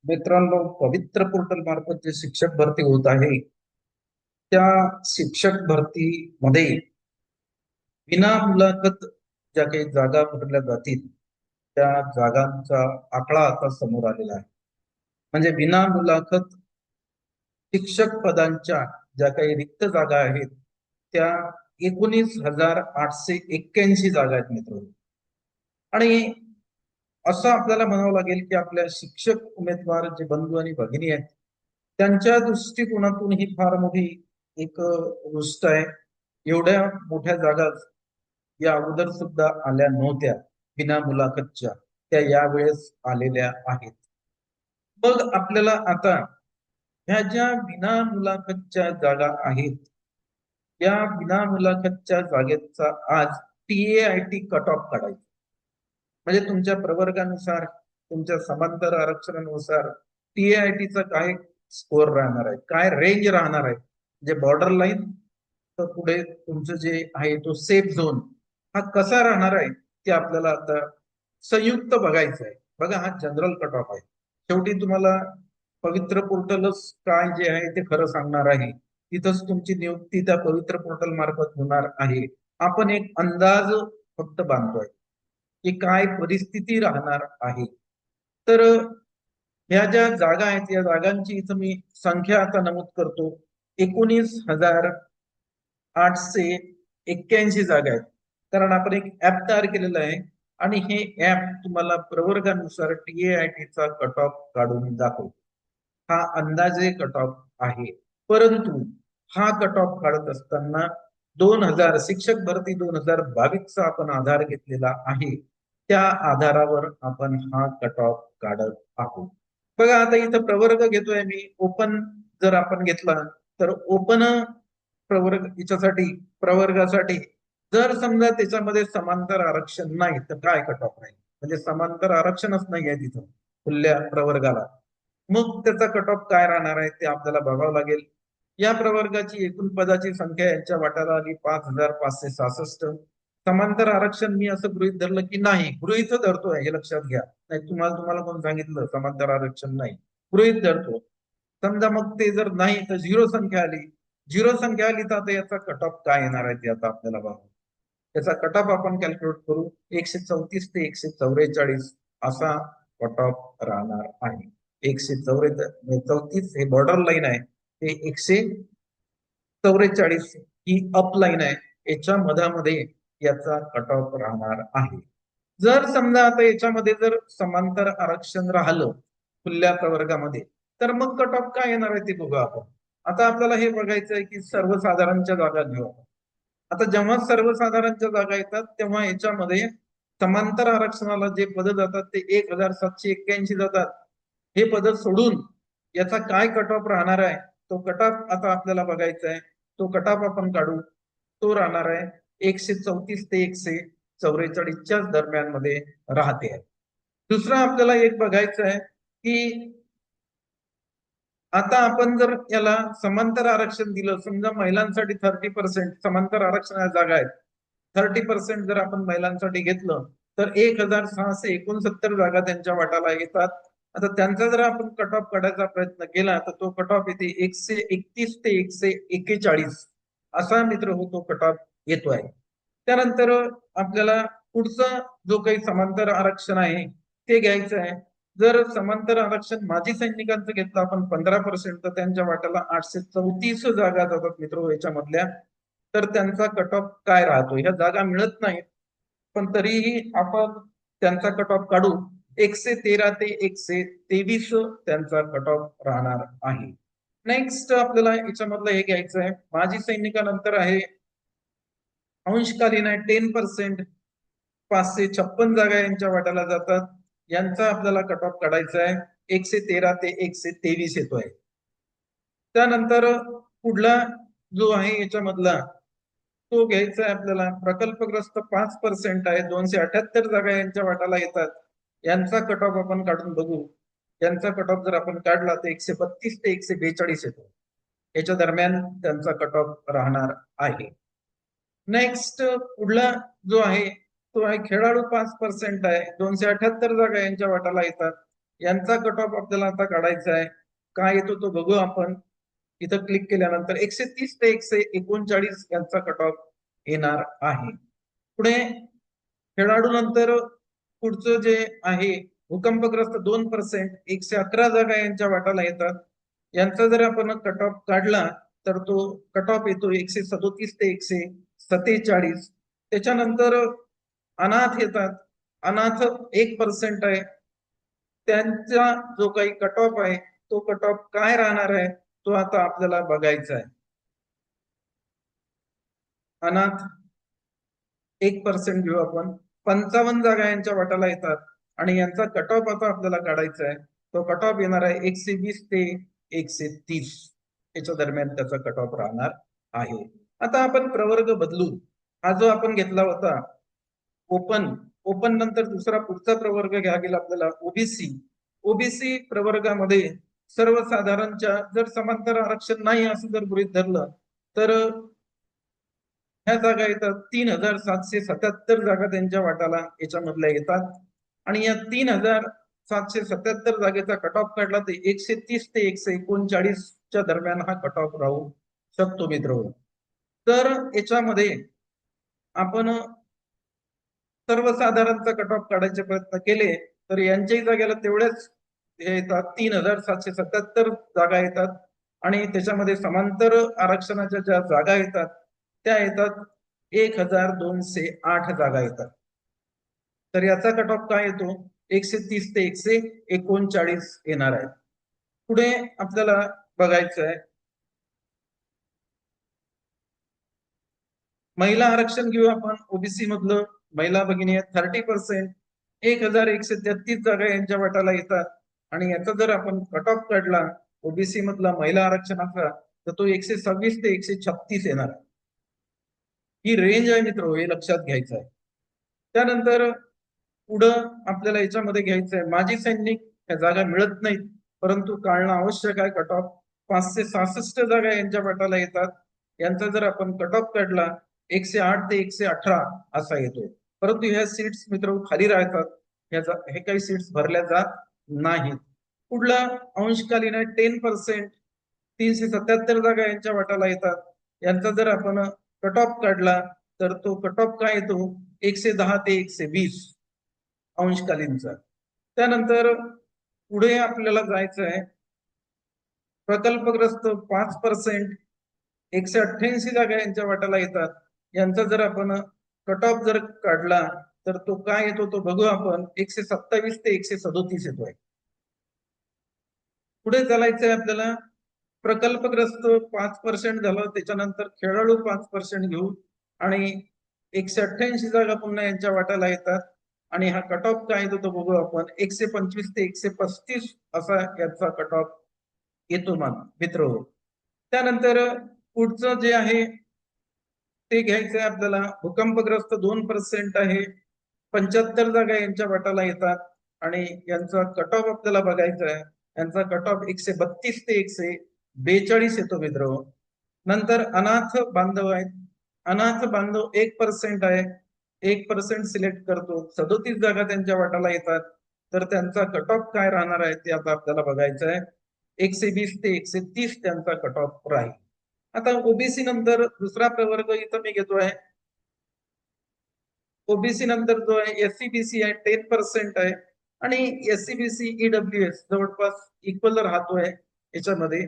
मित्रांनो, पवित्र पोर्टल मार्फत जे शिक्षक भरती होत आहे, त्या शिक्षक भरती मध्ये विना मुलाखत ज्या काही जागा भरल्या जातील, त्या जागांचा आकडा आता समोर आलेला आहे. म्हणजे विना मुलाखत शिक्षक पदांच्या ज्या काही रिक्त जागा आहेत, त्या 19,881 जागा आहेत मित्र. आणि असं आपल्याला म्हणावं लागेल की आपल्या शिक्षक उमेदवार जे बंधू आणि भगिनी आहेत, त्यांच्या दृष्टिकोनातून ही फार मोठी एक गोष्ट आहे. एवढ्या मोठ्या जागा या अगोदर सुद्धा आल्या नव्हत्या बिना मुलाखतच्या, त्या यावेळेस आलेल्या आहेत. मग आपल्याला आता ह्या ज्या बिना मुलाखतच्या जागा आहेत, या बिना मुलाखतच्या जागेचा आज TAIT कट ऑफ काढायचा. म्हणजे तुमच्या प्रवर्गानुसार, तुमच्या समांतर आरक्षणानुसार TAITचा काय स्कोअर राहणार आहे, काय रेंज राहणार आहे. जे बॉर्डर लाईन तर पुढे तुमचं जे आहे तो सेफ झोन हा कसा राहणार आहे, ते आपल्याला आता संयुक्त बघायचं आहे. बघा, हा जनरल कट ऑफ आहे. शेवटी तुम्हाला पवित्र पोर्टलच काय जे आहे ते खरं सांगणार आहे. तिथंच तुमची नियुक्ती त्या पवित्र पोर्टल मार्फत होणार आहे. आपण एक अंदाज फक्त बांधतोय की काय परिस्थिती राहणार आहे. तर ह्या ज्या जागा आहेत, या जागांची इथं मी संख्या आता नमूद करतो. 19,881 जागा आहेत. कारण आपण एक ऍप तयार केलेलं आहे आणि हे ऍप तुम्हाला प्रवर्गानुसार TAITचा कट ऑफ काढून दाखवतो. हा अंदाजे कट ऑफ आहे, परंतु हा कट ऑफ काढत असताना 2000 शिक्षक भरती 2022चा आपण आधार घेतलेला आहे. त्या आधारावर आपण हा कट ऑफ काढत आहोत. बघा, आता इथं प्रवर्ग घेतोय मी. ओपन जर आपण घेतला तर ओपन प्रवर्ग याच्यासाठी, प्रवर्गासाठी जर समजा त्याच्यामध्ये समांतर आरक्षण नाही तर काय कट ऑफ राहील. म्हणजे समांतर आरक्षणच नाही आहे तिथं खुल्या प्रवर्गाला, मग त्याचा कट ऑफ काय राहणार आहे ते आपल्याला बघावं लागेल. या प्रवर्गाची एकूण पदाची संख्या यांच्या वाट्याला आली 5,566. समांतर आरक्षण मी असं गृहीत धरलं की नाही, गृहीत धरतोय हे लक्षात घ्या. नाही, तुम्हाला तुम्हाला कोण सांगितलं समांतर आरक्षण नाही, गृहीत धरतो. समजा मग ते जर नाही तर झिरो संख्या आली. झिरो संख्या आली तर आता याचा कट ऑफ काय येणार आहे ते आता आपल्याला बघू. त्याचा कट ऑफ आपण कॅल्क्युलेट करू. 134 ते 144 असा कट ऑफ राहणार आहे. 134 हे बॉर्डर लाईन आहे, ते 144 ही अप लाईन आहे. याच्या मधामध्ये याचा कट ऑफ राहणार आहे. जर समजा आता याच्यामध्ये जर समांतर आरक्षण राहिलं खुल्या प्रवर्गामध्ये, तर मग कट ऑफ काय येणार आहे ते बघू आपण. आता आपल्याला हे बघायचं आहे की सर्वसाधारणच्या जागा घेऊ. आता जेव्हा सर्वसाधारणच्या जागा येतात तेव्हा याच्यामध्ये समांतर आरक्षणाला जे पद जातात ते 1,781 जातात. हे पद सोडून याचा काय कट ऑफ राहणार आहे, तो कट ऑफ आता आपल्याला बघायचा आहे. तो कट ऑफ आपण काढू. तो राहणार आहे 134 ते 144च्या दरम्यान मध्ये राहते. दुसरं आपल्याला एक बघायचं आहे की आता आपण जर याला समांतर आरक्षण दिलं, समजा महिलांसाठी 30% समांतर आरक्षणाच्या जागा आहेत, 30% जर आपण महिलांसाठी घेतलं तर 1,669 जागा त्यांच्या वाटाला येतात. आता त्यांचा जर आपण कट ऑफ काढायचा प्रयत्न केला तर तो कट ऑफ येते 131 ते 141 असा मित्र हो तो कट ऑफ येतो आहे. त्यानंतर आपल्याला पुढचं जो काही समांतर आरक्षण आहे ते घ्यायचं आहे. जर समांतर आरक्षण माजी सैनिकांचं घेतलं आपण 15%, तर त्यांच्या वाट्याला 834 जागा जातात मित्र याच्यामधल्या. तर त्यांचा कट ऑफ काय राहतो, ह्या जागा मिळत नाहीत पण तरीही आपण त्यांचा कट ऑफ काढू. 113 ते 123 त्यांचा कट ऑफ राहणार आहे. नेक्स्ट आपल्याला याच्यामधलं हे घ्यायचं आहे, माजी सैनिकानंतर आहे अंशकालीन आहे 10%, 556 जागा यांच्या वाट्याला जातात. यांचा आपल्याला कट ऑफ काढायचा आहे. 113 ते 123 येतोय. त्यानंतर पुढला जो आहे याच्यामधला तो घ्यायचा आहे आपल्याला प्रकल्पग्रस्त 5% आहे, 278 जागा यांच्या वाट्याला येतात. यांचा कट ऑफ आपण काढून बघू. यांचा कट ऑफ जर आपण काढला तर 132 ते 142 येतो. याच्या दरम्यान त्यांचा कट ऑफ राहणार आहे. नेक्स्ट पुढला जो आहे तो आहे खेळाडू 5% आहे, 278 जागा यांच्या वाट्याला येतात. यांचा कट ऑफ आपल्याला आता काढायचा आहे. काय येतो तो बघू आपण. इथं क्लिक केल्यानंतर 130 ते 139 यांचा कट ऑफ येणार आहे. पुढे खेळाडू नंतर पुढचं जे आहे भूकंपग्रस्त 2% 111 जागा यांच्या वाटाला येतात. यांचा जर आपण कट ऑफ काढला तर तो कट ऑफ येतो 137 ते 147. त्याच्यानंतर अनाथ येतात. अनाथ 1% आहे. त्यांचा जो काही कट ऑफ आहे तो कट ऑफ काय राहणार आहे तो आता आपल्याला बघायचा आहे. अनाथ 1% घेऊ आपण. 55 जागा यांच्या वाटाला येतात आणि यांचा कट ऑफ आता आपल्याला काढायचा आहे. तो कट ऑफ येणार आहे 120 ते 130 याच्या दरम्यान त्याचा कट ऑफ राहणार आहे. आता आपण प्रवर्ग बदलू. हा जो आपण घेतला होता ओपन नंतर दुसरा पुढचा प्रवर्ग घ्या गेला आपल्याला ओबीसी. ओबीसी प्रवर्गामध्ये सर्वसाधारणच्या जर समांतर आरक्षण नाही असं जर गृहीत धरलं तर ह्या जागा येतात 3777 जागा त्यांच्या वाटाला याच्यामधल्या येतात. आणि या 3777 जागेचा कट ऑफ काढला तर 130 ते 139च्या दरम्यान हा कट ऑफ राहू शकतो मित्रांनो. तर याच्यामध्ये आपण सर्वसाधारणचा कट ऑफ काढायचे प्रयत्न केले तर यांच्याही जागेला तेवढ्याच येतात 3777 जागा येतात. आणि त्याच्यामध्ये समांतर आरक्षणाच्या ज्या जागा येतात त्या येतात 1208 जागा येतात. तर याचा कट ऑफ काय येतो 130 ते 139 येणार आहे. पुढे आपल्याला बघायचं आहे महिला आरक्षण घेऊ आपण. ओबीसी मधलं महिला भगिनी 30% 1133 जागा यांच्या वाटाला येतात. आणि याचा जर आपण कट ऑफ काढला ओबीसी मधला महिला आरक्षणाचा तर तो 126 ते 136 येणार आहे. ही रेंज आहे मित्र, हे लक्षात घ्यायचं आहे. त्यानंतर पुढं आपल्याला याच्यामध्ये घ्यायचं आहे माजी सैनिक ह्या जागा मिळत नाहीत परंतु काढणं आवश्यक आहे. कट ऑफ 566 जागा यांच्या वाटाला येतात. यांचा जर आपण कट ऑफ काढला 108 ते 118 असा येतो. परंतु ह्या सीट्स मित्र खाली राहतात. हे काही सीट्स भरल्या जात नाहीत. पुढला अंशकालीन आहे 10% 377 जागा यांच्या वाटाला येतात. यांचा जर आपण कट ऑफ काढला तर तो कट ऑफ काय येतो 110 ते 120 अंशकालीनचा. त्यानंतर पुढे आपल्याला जायचं आहे प्रकल्पग्रस्त 5% 188 जागा यांच्या वाटाला येतात. यांचा जर आपण कट ऑफ जर काढला तर तो काय येतो तो बघू आपण 127 ते 137 येतोय. पुढे चालायचंय आपल्याला प्रकल्पग्रस्त 5% झालं. त्याच्यानंतर खेळाडू 5% घेऊ आणि 188 जागा पुन्हा यांच्या वाटाला येतात. आणि हा कट ऑफ काय येतो तो बघू आपण 125 ते 135 असा याचा कट ऑफ येतो मित्र. त्यानंतर पुढचं जे आहे ते घ्यायचंय आपल्याला भूकंपग्रस्त 2% आहे 75 जागा यांच्या वाटाला येतात. आणि यांचा कट ऑफ आपल्याला बघायचा आहे. यांचा कट ऑफ 132 ते 142 येतो मित्र. नंतर अनाथ बांधव आहेत. अनाथ बांधव 1% आहे 1% सिलेक्ट करतो 37 जागा त्यांच्या वाटाला येतात. तर त्यांचा कट ऑफ काय राहणार आहे ते आता आपल्याला बघायचं आहे. 120 ते 130 त्यांचा कट ऑफ राहील. आता ओबीसी नंतर दुसरा प्रवर्ग इथं मी घेतोय. ओबीसी नंतर जो आहे एससीबीसी आहे 10% आहे आणि एससीबीसी ईडब्ल्यूएस जवळपास इक्वल राहतोय याच्यामध्ये.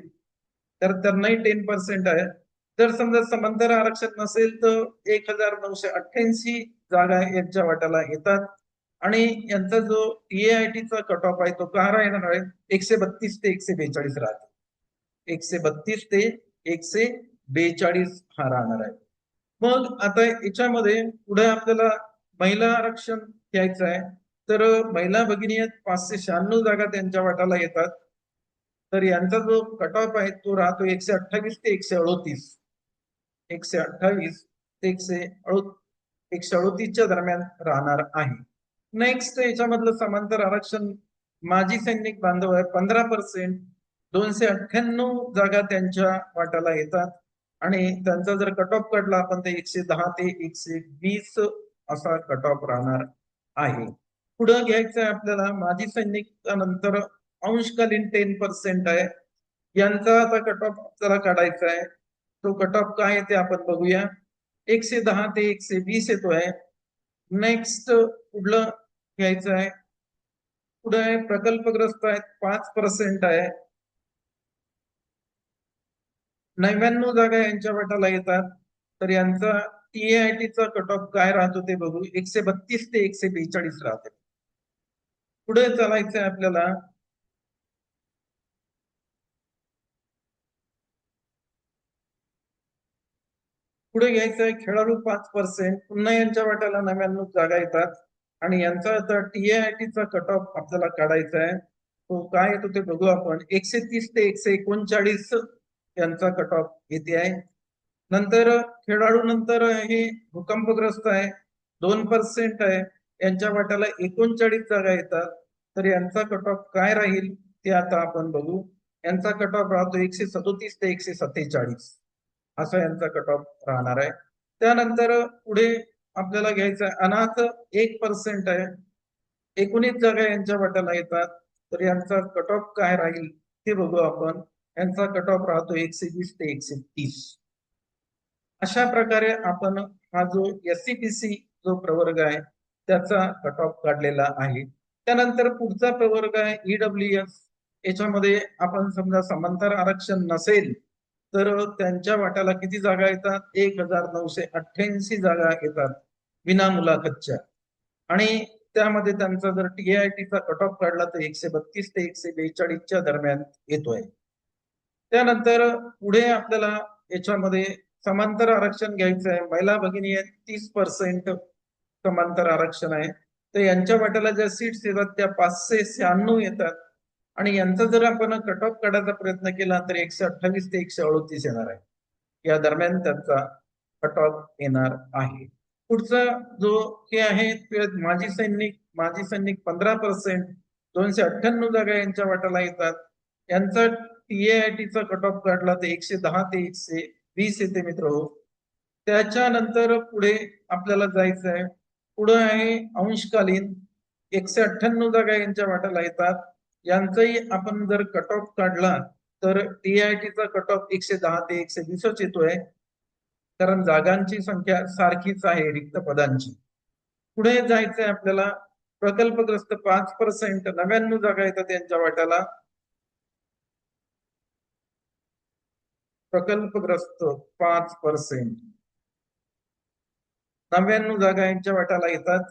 तर त्यांनाही 10% आहे. जर समजा समांतर आरक्षण नसेल तर 1988 जागा यांच्या वाट्याला येतात. आणि यांचा जो टीएआयटीचा कट ऑफ आहे तो काय राहणार आहे 132 ते 142 राहतो. 132 ते 142 हा राहणार आहे. मग आता याच्यामध्ये पुढे आपल्याला महिला आरक्षण घ्यायचं आहे. तर महिला भगिनी 596 जागा त्यांच्या वाटाला येतात. तर यांचा जो कट ऑफ आहे तो राहतो 128 ते 138. 128 ते 138च्या दरम्यान राहणार आहे. नेक्स्ट याच्यामधलं समांतर आरक्षण माजी सैनिक बांधव आहे 15% 298 जागा त्यांच्या वाटाला येतात. आणि त्यांचा जर कट ऑफ काढला आपण ते 110 ते 120 असा कट ऑफ राहणार आहे. पुढं घ्यायचं आहे आपल्याला माजी सैनिकानंतर अंशकालीन 10% आहे, यांचा आता कट ऑफ आपल्याला काढायचा आहे. तो कट ऑफ काय आहे ते आपण बघूया. 110 ते 120 येतोय. नेक्स्ट पुढलं घ्यायचं आहे. पुढे प्रकल्पग्रस्त आहेत 5% आहे. 99 जागा यांच्या वाट्याला येतात. तर यांचा TAIT चा कट ऑफ काय राहतो ते बघू. 132 ते 142 राहते. पुढे चालायचं आहे आपल्याला. पुढे घ्यायचं आहे खेळाडू 5%. पुन्हा यांच्या वाट्याला 99 जागा येतात आणि यांचा आता TAIT चा कट ऑफ आपल्याला काढायचा आहे. तो काय येतो ते बघू आपण. 130 ते 139 यांचा कट ऑफ येते आहे. नंतर खेळाडू नंतर हे भूकंपग्रस्त आहे 2% आहे. यांच्या वाट्याला 39 जागा येतात. तर यांचा कट ऑफ काय राहील ते आता आपण बघू. यांचा कट ऑफ राहतो 137 ते 147 असा यांचा कट ऑफ राहणार आहे. त्यानंतर पुढे आपल्याला घ्यायचं अनाथ 1% आहे. 19 जागा यांच्या वाट्याला येतात. तर यांचा कट ऑफ काय राहील ते बघू आपण. यांचा कट ऑफ राहतो 120 ते 130. अशा प्रकारे आपण हा जो SCPC जो प्रवर्ग आहे त्याचा कट ऑफ काढलेला आहे. त्यानंतर पुढचा प्रवर्ग आहे EWS. याच्यामध्ये आपण समजा समांतर आरक्षण नसेल तर त्यांच्या वाट्याला किती जागा येतात. 1988 जागा येतात विना मुलाखतच्या. आणि त्यामध्ये त्यांचा जर TAIT चा कट ऑफ काढला तर 132 ते 142 दरम्यान येतोय. त्यानंतर पुढे आपल्याला याच्यामध्ये समांतर आरक्षण घ्यायचं आहे. महिला भगिनी आहेत 30% समांतर आरक्षण आहे. तर यांच्या वाट्याला ज्या सीट्स येतात त्या 596 येतात आणि यांचा जर आपण कट ऑफ काढायचा प्रयत्न केला तर 128 ते 138 येणार आहे. या दरम्यान त्यांचा कट ऑफ येणार आहे. पुढचा जो हे आहे ते माजी सैनिक 15%. 298 जागा यांच्या वाट्याला येतात. यांचा TAIT चा कट ऑफ काढला तर 110 ते 120 येते मित्र हो. त्याच्यानंतर पुढे आपल्याला जायचं आहे. पुढे आहे अंशकालीन 198 जागा यांच्या वाट्याला येतात. यांचाही आपण जर कट ऑफ काढला तर TAIT चा कट ऑफ 110 ते 120 येतोय. कारण जागांची संख्या सारखीच आहे रिक्त पदांची. पुढे जायचंय आपल्याला. प्रकल्पग्रस्त 5%. 99 जागा येतात यांच्या वाट्याला. प्रकल्पग्रस्त 5%. 99 जागा यांच्या वाट्याला येतात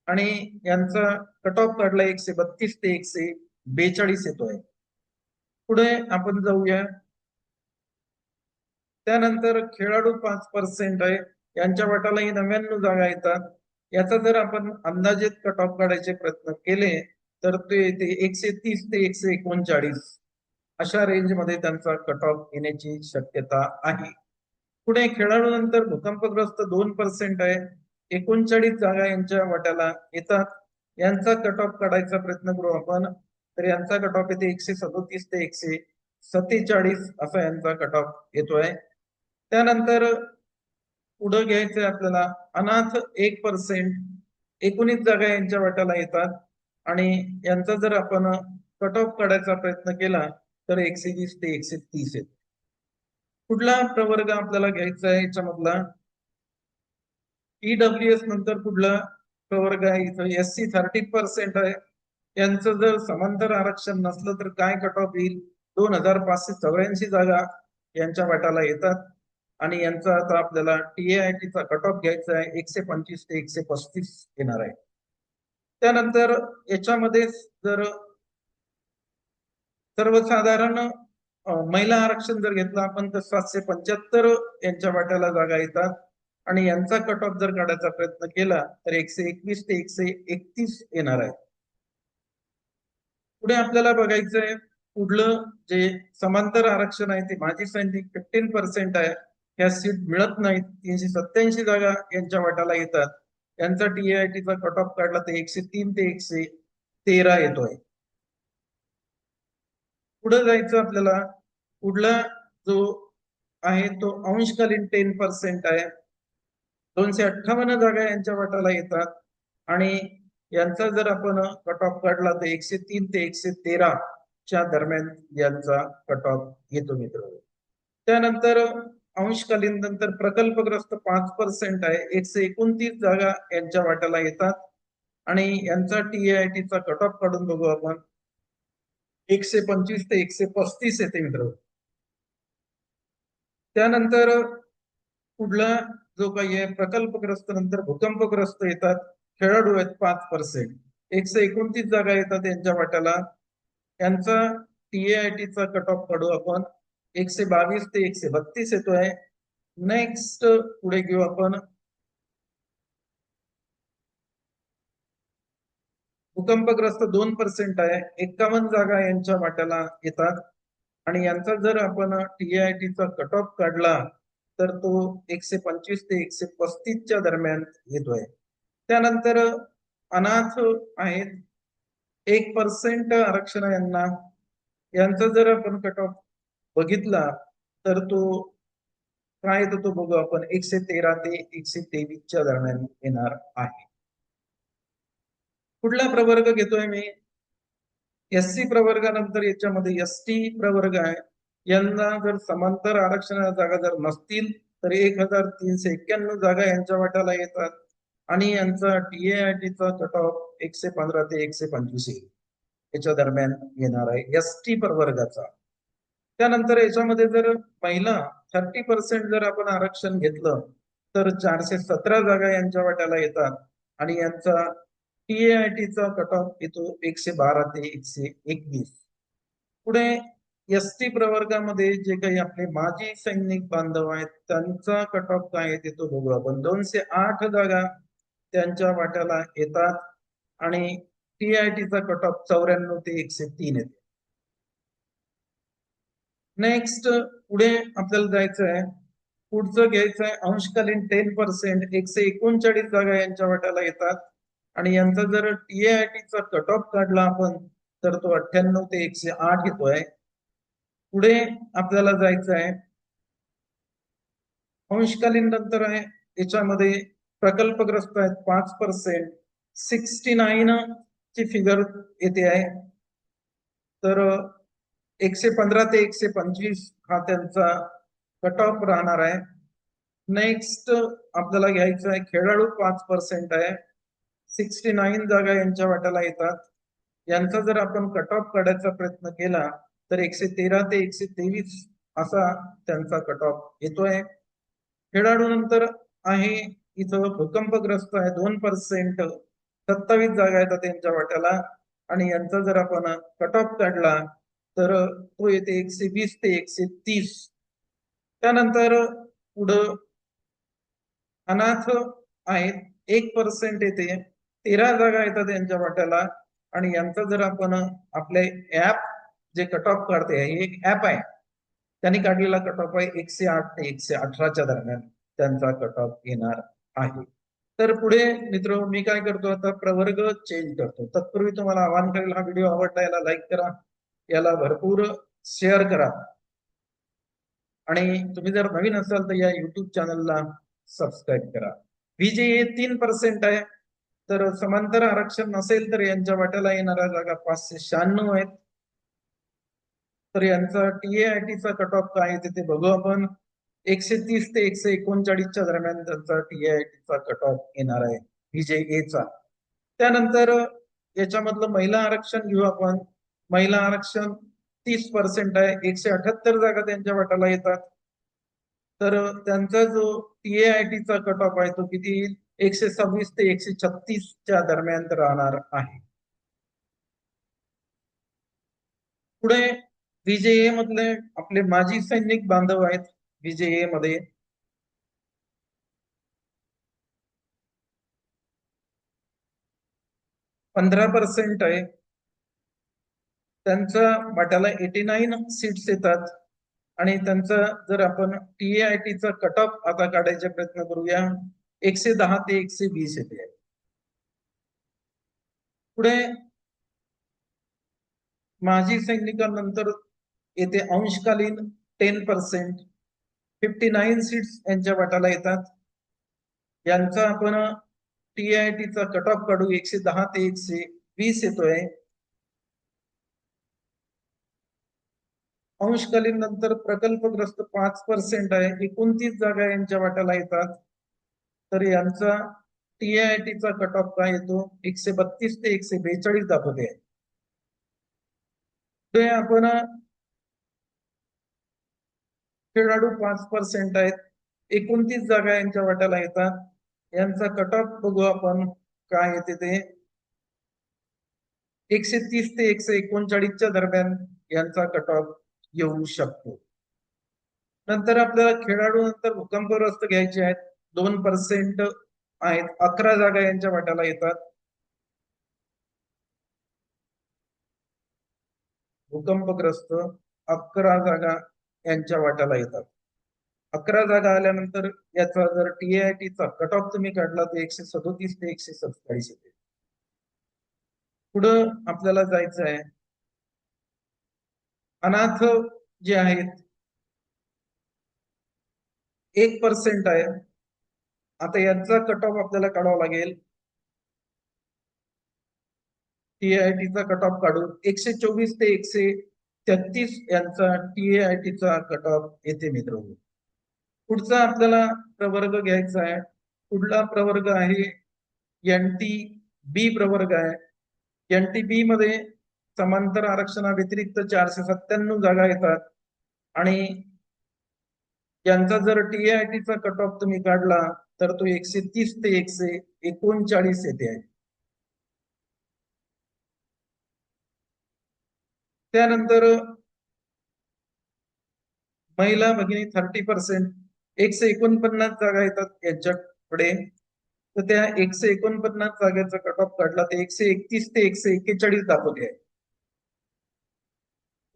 आणि यांचा कट ऑफ काढला 132 ते 142 येतोय. पुढे आपण जाऊया. त्यानंतर खेळाडू 5% आहे. यांच्या वाट्यालाही 99 जागा येतात. याचा जर आपण अंदाजित कट ऑफ काढायचे प्रयत्न केले तर ते 130 ते 139 अशा रेंजमध्ये त्यांचा कट ऑफ येण्याची शक्यता आहे. पुढे खेळाडू नंतर भूकंपग्रस्त 2% आहे. 39 जागा यांच्या वाट्याला येतात. यांचा कट ऑफ काढायचा प्रयत्न करू आपण. तर यांचा कट ऑफ येते 137 ते 147 असा यांचा कट ऑफ येतोय. त्यानंतर पुढे घ्यायचंय आपल्याला अनाथ 1%. 19 जागा यांच्या वाट्याला येतात आणि यांचा जर आपण कट ऑफ काढायचा प्रयत्न केला तर 120 ते 130 येत. कुठला प्रवर्ग आपल्याला घ्यायचा आहे याच्यामधला. EWS नंतर कुठला प्रवर्ग आहे इथं SC 30% आहे. यांचं जर समांतर आरक्षण नसलं तर काय कट ऑफ येईल. 2584 जागा यांच्या वाट्याला येतात आणि यांचा आता आपल्याला TAIT चा कट ऑफ घ्यायचा आहे 125 ते 135 येणार आहे. त्यानंतर याच्यामध्ये जर सर्वसाधारण महिला आरक्षण जर घेतलं आपण तर 775 यांच्या वाट्याला जागा येतात आणि यांचा कट ऑफ जर काढायचा प्रयत्न केला तर 121 ते 131 येणार आहे. पुढे आपल्याला बघायचंय पुढलं जे समांतर आरक्षण आहे ते माजी सैनिक 15% आहे. ह्या सीट मिळत नाहीत. 387 जागा यांच्या वाट्याला येतात. यांचा TAIT चा कट ऑफ काढला तर 103 ते 113 येतोय. पुढे जायचं आपल्याला. पुढला जो आहे तो अंशकालीन 10% आहे. 258 जागा यांच्या वाट्याला येतात आणि यांचा जर आपण कट ऑफ काढला तर 103 ते 113 च्या दरम्यान यांचा कट ऑफ येतो मित्र. त्यानंतर अंशकालीन नंतर प्रकल्पग्रस्त 5% आहे, 129 जागा यांच्या वाट्याला येतात आणि यांचा TAIT चा कट ऑफ काढून बघू आपण. 125 ते 135 येते मित्र. त्यानंतर पुढला जो काही आहे प्रकल्पग्रस्त नंतर भूकंपग्रस्त येतात, खेळाडू आहेत 5%, 129 जागा येतात यांच्या वाट्याला. यांचा TAIT चा कट ऑफ काढू आपण. 122 ते 132 येतोय. नेक्स्ट पुढे घेऊ आपण भूकंपग्रस्त 2% आहे, 51 जागा यांच्या वाट्याला येतात आणि यांचा जर आपण TAIT चा कट ऑफ काढला तर तो 125 ते 135 च्या दरम्यान येतोय. त्यानंतर अनाथ आहेत, 1% आरक्षण यांना. यांचा जर आपण कट ऑफ बघितला तर तो काय येतो तो बघू आपण. 113 ते 123 च्या दरम्यान येणार आहे. कुठला प्रवर्ग घेतोय मी? SC प्रवर्गानंतर याच्यामध्ये ST प्रवर्ग आहे. यांना जर समांतर आरक्षण जागा जर नसतील तर 1391 जागा यांच्या वाट्याला येतात आणि यांचा TAIT चा कट ऑफ 115 ते 125 याच्या दरम्यान येणार आहे ST प्रवर्गाचा. त्यानंतर याच्यामध्ये जर महिला 30% जर आपण आरक्षण घेतलं तर 417 जागा यांच्या वाट्याला येतात आणि यांचा TAIT चा कट ऑफ येतो 112 ते 121. पुढे ST प्रवर्गामध्ये जे काही आपले माजी सैनिक बांधव आहेत त्यांचा कट ऑफ काय येतो बघू आपण. 208 जागा त्यांच्या वाट्याला येतात आणि TAIT चा कट ऑफ 94 ते 103 येते. नेक्स्ट पुढे आपल्याला जायचं आहे. पुढचं घ्यायचं आहे अंशकालीन 10%, 139 जागा यांच्या वाट्याला येतात आणि यांचा जर TAIT चा कट ऑफ काढला आपण तर तो 98 ते 108 येतोय. पुढे आपल्याला जायचं आहे अंशकालीन नंतर आहे याच्यामध्ये प्रकल्पग्रस्त आहेत 5%, 69 ची फिगर येते आहे. तर 115 ते 125 हा त्यांचा कट ऑफ राहणार आहे. नेक्स्ट आपल्याला घ्यायचं आहे खेळाडू 5% आहे, 69 जागा यांच्या वाट्याला येतात. यांचा जर आपण कट ऑफ काढायचा प्रयत्न केला तर 113 ते 123 असा त्यांचा कट ऑफ येतोय. खेळाडू नंतर आहे इथं भूकंपग्रस्त आहे 2%, 27 जागा येतात त्यांच्या वाट्याला आणि यांचा जर आपण कट ऑफ काढला तर तो येते 120 ते 130. त्यानंतर पुढं अनाथ आहेत 1% येते, 13 जागा येतात यांच्या वाट्याला आणि यांचा जर आपण आपले ऍप जे कट ऑफ काढते हे एक ऍप आहे त्यांनी काढलेला कट ऑफ आहे 108 ते 118 दरम्यान त्यांचा कट ऑफ येणार आहे. तर पुढे मित्र मी काय करतो आता प्रवर्ग चेंज करतो. तत्पूर्वी तुम्हाला आवाहन करेल हा व्हिडिओ आवडला याला लाईक करा, याला भरपूर शेअर करा आणि तुम्ही जर नवीन असाल तर या युट्यूब चॅनलला सबस्क्राईब करा. VJA 3% आहे, तर समांतर आरक्षण नसेल तर यांच्या वाट्याला येणाऱ्या जागा 596 आहेत. तर यांचा TAIT चा कट ऑफ काय येते ते बघू आपण. 130 ते 139 दरम्यान त्यांचा TAIT चा कट ऑफ येणार आहे VJA चा. त्यानंतर याच्यामधलं महिला आरक्षण घेऊ आपण. महिला आरक्षण 30% आहे, 178 जागा त्यांच्या वाट्याला येतात. तर त्यांचा जो TAIT चा कट ऑफ आहे तो किती येईल? 126 ते 136 दरम्यान राहणार आहे. पुढे VJA मधले आपले माजी सैनिक बांधव आहेत. VJA मध्ये 15% आहे. त्यांच्या वाट्याला 89 सीट्स येतात आणि त्यांचा जर आपण TAIT चा कट ऑफ आता काढायचा प्रयत्न करूया 110 ते 120 येते. पुढे माजी सैनिकांनंतर येथे अंशकालीन 10%, 59 सीट्स यांच्या वाट्याला येतात. यांचा आपण TIT चा कट ऑफ काढू 110 ते 120 येतोय. अंशकालीन नंतर प्रकल्पग्रस्त 5% आहे, 29 जागा यांच्या वाट्याला येतात. तर यांचा TIT चा कट ऑफ काय येतो 132 ते 142 दाखवते. ते आपण खेळाडू 5% आहेत, 29 जागा यांच्या वाट्याला येतात. यांचा कट ऑफ बघू आपण काय येते ते 130 ते 139 दरम्यान यांचा कट ऑफ येऊ शकतो. नंतर आपल्याला खेळाडू नंतर भूकंपग्रस्त घ्यायचे आहेत, 2% आहेत, 11 जागा यांच्या वाट्याला येतात. भूकंपग्रस्त 11 जागा यांच्या वाट्याला येतात. 11 जागा आल्यानंतर याचा जर TIT चा कट ऑफ तुम्ही काढला तर 137 ते 147 येते. पुढं आपल्याला जायचं आहे. अनाथ जे आहेत 1% आहे. आता यांचा कट ऑफ आपल्याला काढावा लागेल. TIT चा कट ऑफ काढून 124 ते 133 यांचा TIT चा कट ऑफ येते मित्रांनो. पुढचा आपल्याला प्रवर्ग घ्यायचा आहे. पुढला प्रवर्ग आहे NTB प्रवर्ग आहे. NTB मध्ये समांतर आरक्षणाव्यतिरिक्त 497 जागा येतात आणि यांचा जर TIT चा कट ऑफ तुम्ही काढला तर तो 130 ते 139 येते आहे. त्यानंतर महिला भगिनी 30%, 149 जागा येतात यांच्याकडे. तर त्या 149 जागेचा कट ऑफ काढला ते 131 ते 141 दाखवते आहे.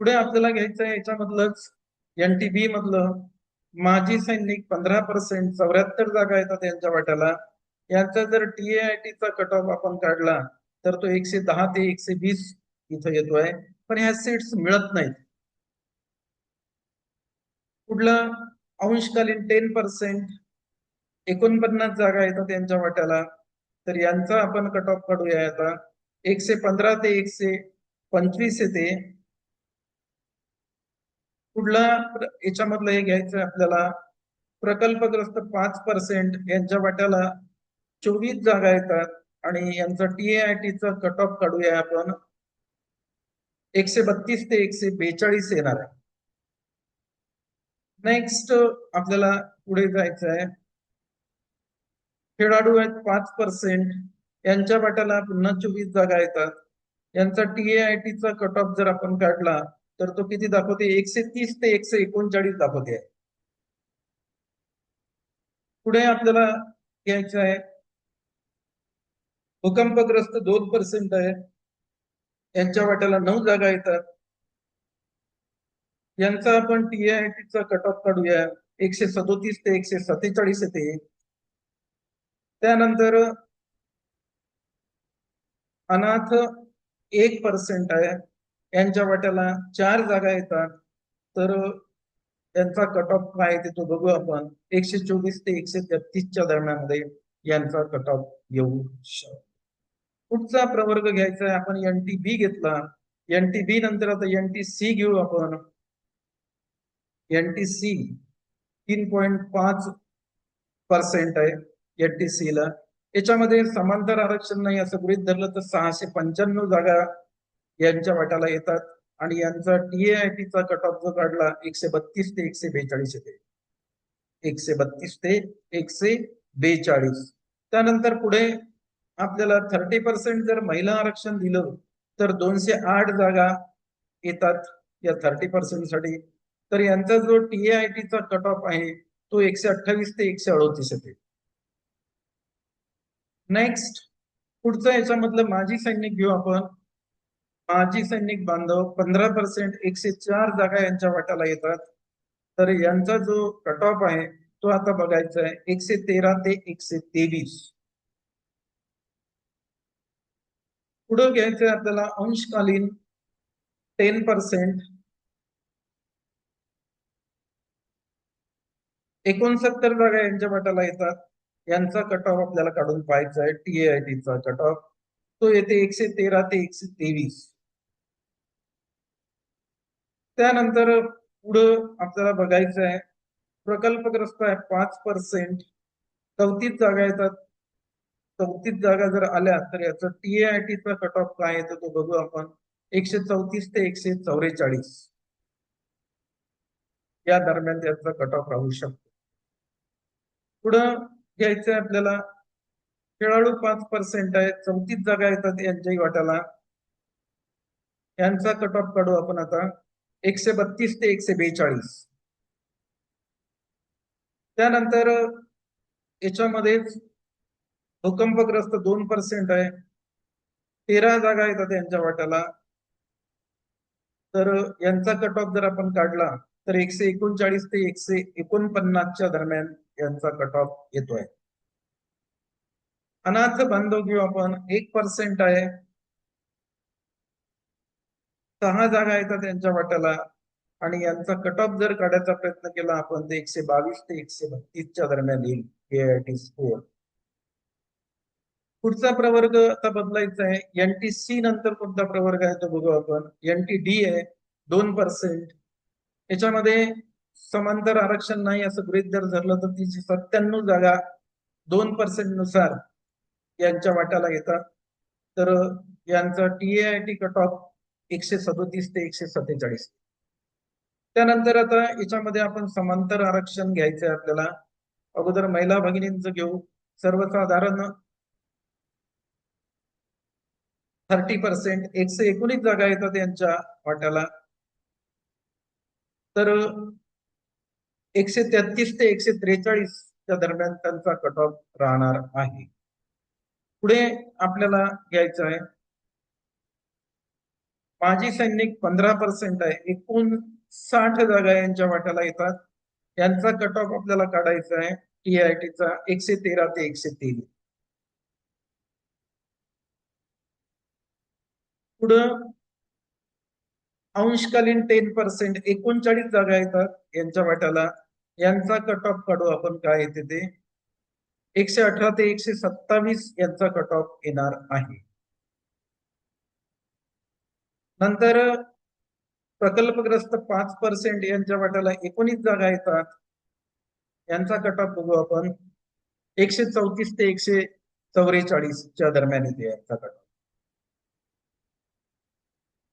पुढे आपल्याला घ्यायचं आहे याच्यामधलंच NTB मधलं माजी सैनिक 15%, 74 जागा येतात यांच्या वाट्याला. यांचा जर TIT चा कट ऑफ आपण काढला तर तो 110 ते 120 इथं येतोय, पण ह्या सीट्स मिळत नाहीत. पुढला अंशकालीन 10%, 49 जागा येतात यांच्या वाट्याला. तर यांचा आपण कट ऑफ काढूया आता 115 ते 125 येते. पुढला याच्यामधलं हे घ्यायचं आपल्याला प्रकल्पग्रस्त 5% यांच्या वाट्याला 24 जागा येतात आणि यांचा TIT चा कट ऑफ काढूया आपण 132 ते 142 येणार आहे. नेक्स्ट आपल्याला पुढे जायचं आहे. खेळाडू आहेत 5%, यांच्या वाट्याला पुन्हा 24 जागा येतात. यांचा TIT चा कट ऑफ जर आपण काढला तर तो किती दाखवते 130 ते 139 दाखवते आहे. पुढे आपल्याला घ्यायचं आहे भूकंपग्रस्त 2% आहे, यांच्या वाट्याला 9 जागा येतात. यांचा आपण TIT चा कट ऑफ काढूया 137 ते 147 येते. त्यानंतर अनाथ 1% आहे, यांच्या वाट्याला 4 जागा येतात. तर यांचा कट ऑफ काय ते तो बघू आपण 124 ते 133 दरम्यान मध्ये यांचा कट ऑफ येऊ शकतो. पुढचा प्रवर्ग घ्यायचा आहे आपण NTB घेतला. NTB नंतर आता NTC घेऊ आपण. NTC 3.5% आहे NTC ला. याच्यामध्ये समांतर आरक्षण नाही असं गृहीत धरलं तर 695 जागा यांच्या वाट्याला येतात आणि यांचा TIT चा कट ऑफ जो काढला 132 ते 142 येते. 132 ते 142. त्यानंतर पुढे आपल्याला 30% जर महिला आरक्षण दिलं तर 208 जागा येतात या 30% साठी. तर यांचा जो TIT चा कट ऑफ आहे तो 128 ते 138 येते. नेक्स्ट पुढचा याच्यामधलं माजी सैनिक घेऊ आपण. माजी सैनिक बांधव 15%, 104 जागा यांच्या वाट्याला येतात. तर यांचा जो कट ऑफ आहे तो आता बघायचा आहे 113 ते 123. पुढे घ्यायचंय आपल्याला अंशकालीन 10%, 69 जागा यांच्या वाट्याला येतात. यांचा कट ऑफ आपल्याला काढून पाहायचा आहे. TAITचा कट ऑफ तो येते 113 ते 123. त्यानंतर पुढं आपल्याला बघायचं आहे प्रकल्पग्रस्त आहे 5%. 34 जागा येतात. 34 जागा जर आल्या तर याचा TAITचा कट ऑफ काय येतो तो बघू आपण. 134 ते 144 या दरम्यान त्याचा कट ऑफ राहू शकतो. पुढं घ्यायचंय आपल्याला खेळाडू 5% आहे. 34 जागा येतात यांच्याही वाट्याला. यांचा कट ऑफ काढू आपण आता 132 ते 142. त्यानंतर याच्यामध्येच भूकंपग्रस्त 2% आहे. 13 जागा येतात यांच्या वाट्याला. तर यांचा कट ऑफ जर आपण काढला तर 139 ते 149च्या दरम्यान यांचा कट ऑफ येतोय. अनाथ बांधव घेऊ आपण 1% आहे. 6 जागा येतात यांच्या वाट्याला आणि यांचा कट ऑफ जर काढायचा प्रयत्न केला आपण ते 122 ते 132च्या दरम्यान येईल KIT स्कोअर. पुढचा प्रवर्ग आता बदलायचा आहे. NTC नंतर कोणता प्रवर्ग आहे तो बघू आपण. NTD आहे 2%. याच्यामध्ये समांतर आरक्षण नाही असं गृहीत जर धरलं तर 397 जागा 2% नुसार यांच्या वाट्याला येतात. तर यांचा TAIT कट ऑफ 137 ते 147. त्यानंतर आता याच्यामध्ये आपण समांतर आरक्षण घ्यायचंय आपल्याला. अगोदर महिला भगिनींचं घेऊ. सर्वसाधारण 30%. 119 जागा येतात यांच्या वाट्याला. तर 133 ते 143च्या दरम्यान त्यांचा कट ऑफ राहणार आहे. पुढे आपल्याला घ्यायचं आहे माजी सैनिक 15% आहे. एकूण 60 जागा यांच्या वाट्याला येतात. यांचा कट ऑफ आपल्याला काढायचा आहे TAITचा 113 ते 103. पुढं अंशकालीन 10% 39 जागा येतात यांच्या वाट्याला. यांचा कट ऑफ काढू आपण काय येते ते 118 ते 127 यांचा कट ऑफ येणार आहे. नंतर प्रकल्पग्रस्त 5% यांच्या वाट्याला 19 जागा येतात. यांचा कट ऑफ बघू आपण 134 ते 144च्या दरम्यान येते यांचा कट ऑफ.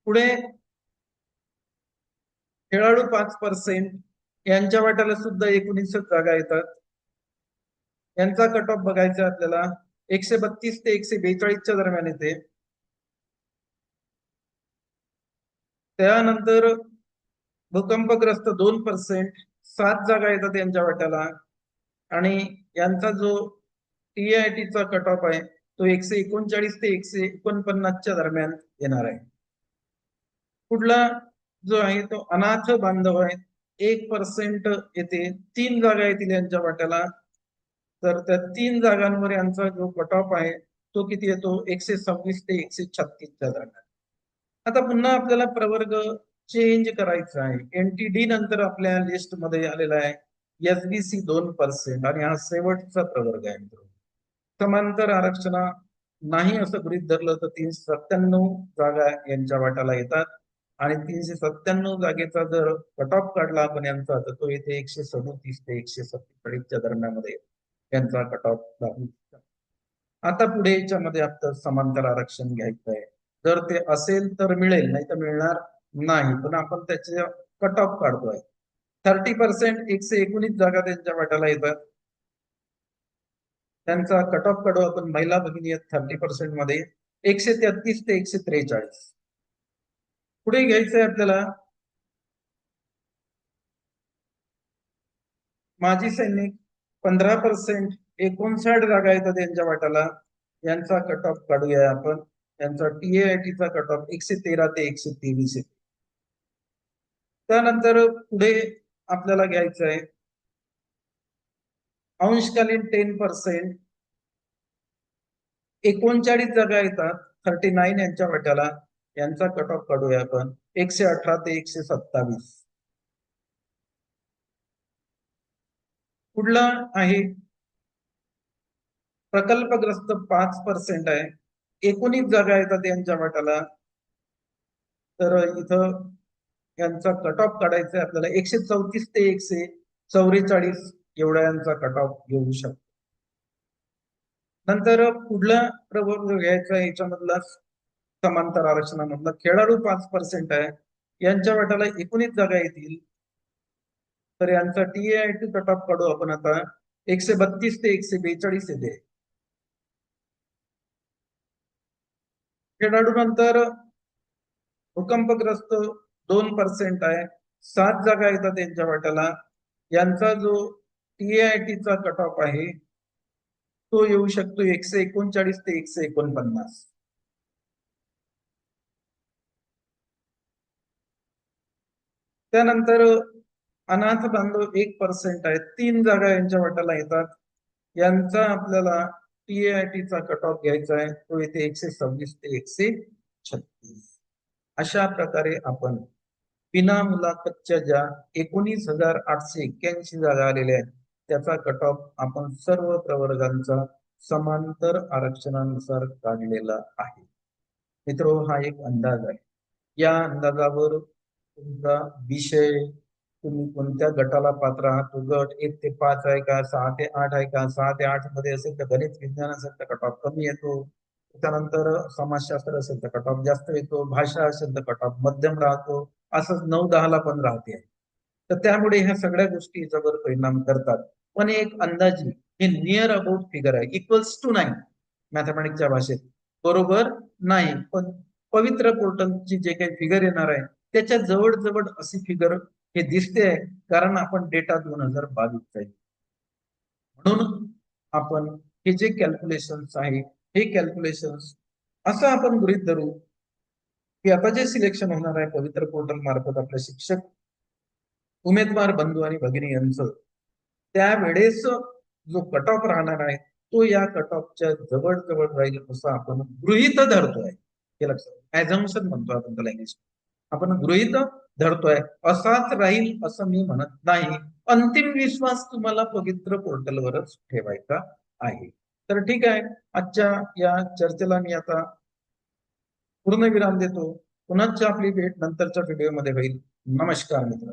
पुढे खेळाडू 5% यांच्या वाट्याला सुद्धा 19 जागा येतात. यांचा कट ऑफ बघायचा आपल्याला 132 ते 142च्या दरम्यान येते. त्यानंतर भूकंपग्रस्त 2% 7 जागा येतात यांच्या वाट्याला आणि यांचा जो TAITचा कट ऑफ आहे तो 139 ते 149च्या दरम्यान येणार आहे. पुढला जो आहे तो अनाथ बांधव आहे 1% येते. 3 जागा येतील यांच्या वाट्याला. तर त्या 3 जागांवर यांचा जो कट ऑफ आहे तो किती येतो 126 ते 136च्या दरम्यान. आता पुन्हा आपल्याला प्रवर्ग चेंज करायचा आहे. NTD नंतर आपल्या लिस्ट मध्ये आलेला आहे SBC 2% आणि हा शेवटचा प्रवर्ग आहे. समांतर आरक्षण नाही असं गृहीत धरलं तर 397 जागा यांच्या वाट्याला येतात आणि 397 जागेचा जर कट ऑफ काढला आपण यांचा तर तो येथे 137 ते 147च्या दरम्यान यांचा कट ऑफ लागू. आता पुढे याच्यामध्ये आपलं समांतर आरक्षण घ्यायचं आहे. जर ते असेल तर मिळेल नाही तर मिळणार नाही. पण आपण त्याचे कट ऑफ काढतोय. 30% 119 जागा त्यांच्या वाट्याला येतात. त्यांचा कट ऑफ काढू आपण. महिला भगिनी आहेत 30% मध्ये 133 ते 143. पुढे घ्यायचंय आपल्याला माजी सैनिक 15% 59 जागा येतात त्यांच्या वाट्याला. यांचा कट ऑफ काढूया आपण. यांचा TAITचा कट ऑफ 113 ते 123 आहे. त्यानंतर पुढे आपल्याला घ्यायचं आहे अंशकालीन 10% 39 जागा येतात 39 यांच्या वाट्याला. यांचा कट ऑफ काढूया आपण 118 ते 127. पुढला आहे प्रकल्पग्रस्त 5% आहे. 19 जागा येतात यांच्या वाट्याला. तर इथं यांचा कट ऑफ काढायचा आहे आपल्याला 134 ते 144 एवढा यांचा कट ऑफ घेऊ शकतो. नंतर पुढला प्रवर्ग घ्यायचा याच्यामधला समांतर आरक्षणामधला खेळाडू 5% आहे. यांच्या वाट्याला 19 जागा येतील. तर यांचा TAIT कट ऑफ काढू आपण आता 132 ते 142 येते. खेळाडू नंतर भूकंपग्रस्त 2% आहे. 7 जागा येतात त्यांच्या वाट्याला. यांचा जो TAIT चा कट ऑफ आहे तो येऊ शकतो 139 ते 149. त्यानंतर अनाथ बांधव 1% आहेत. 3 जागा यांच्या वाट्याला येतात. यांचा आपल्याला TAIT चा कट ऑफ घ्यायचा आहे तो येथे 126 ते 136. अशा प्रकारे आपण बिना मुलाखतच्या ज्या 19,881 जागा आलेल्या आहेत त्याचा कट ऑफ आपण सर्व प्रवर्गांचा समांतर आरक्षणानुसार काढलेला आहे. मित्रो, हा एक अंदाज आहे. या अंदाजावर तुमचा विषय, तुम्ही कोणत्या गटाला पात्र आहात, तो गट 1 ते 5 आहे का, 6 ते 8 आहे का, 6 ते 8 मध्ये असेल तर गणित विज्ञान असेल तर कट ऑफ कमी येतो. त्यानंतर समाजशास्त्र असेल तर कट ऑफ जास्त येतो, भाषा असेल तर कट ऑफ मध्यम राहतो, असंच 9-10 ला पण राहते. तर त्यामुळे ह्या सगळ्या गोष्टी याच्यावर परिणाम करतात. पण एक अंदाजी हे नियर अबाउट फिगर आहे, इक्वल्स टू 9 मॅथमॅटिक्सच्या भाषेत. बरोबर नाही, पण पवित्र पोर्टलची जे काही फिगर येणार आहे त्याच्या जवळ अशी फिगर हे दिसते आहे, कारण आपण डेटा 2022 आहे. म्हणून आपण हे जे कॅल्क्युलेशन्स आहे हे कॅल्क्युलेशन्स असं आपण गृहीत धरू की आता जे सिलेक्शन होणार आहे पवित्र पोर्टल मार्फत आपल्या शिक्षक उमेदवार बंधू आणि भगिनी यांचं, त्यावेळेस जो कट ऑफ राहणार आहे तो या कट ऑफच्या जवळ राहील असं आपण गृहीत धरतोय. हे लक्षात, ऍझम्पशन म्हणतो आपण त्याला इंग्लिश. आपण गृहीत धरतोय असाच राहील असं मी म्हणत नाही. अंतिम विश्वास तुम्हाला पवित्र पोर्टलवरच ठेवायचा आहे. तर ठीक आहे, आजच्या या चर्चेला मी आता पूर्ण विराम देतो. पुन्हा आपली भेट नंतरच्या व्हिडिओमध्ये होईल. नमस्कार मित्र.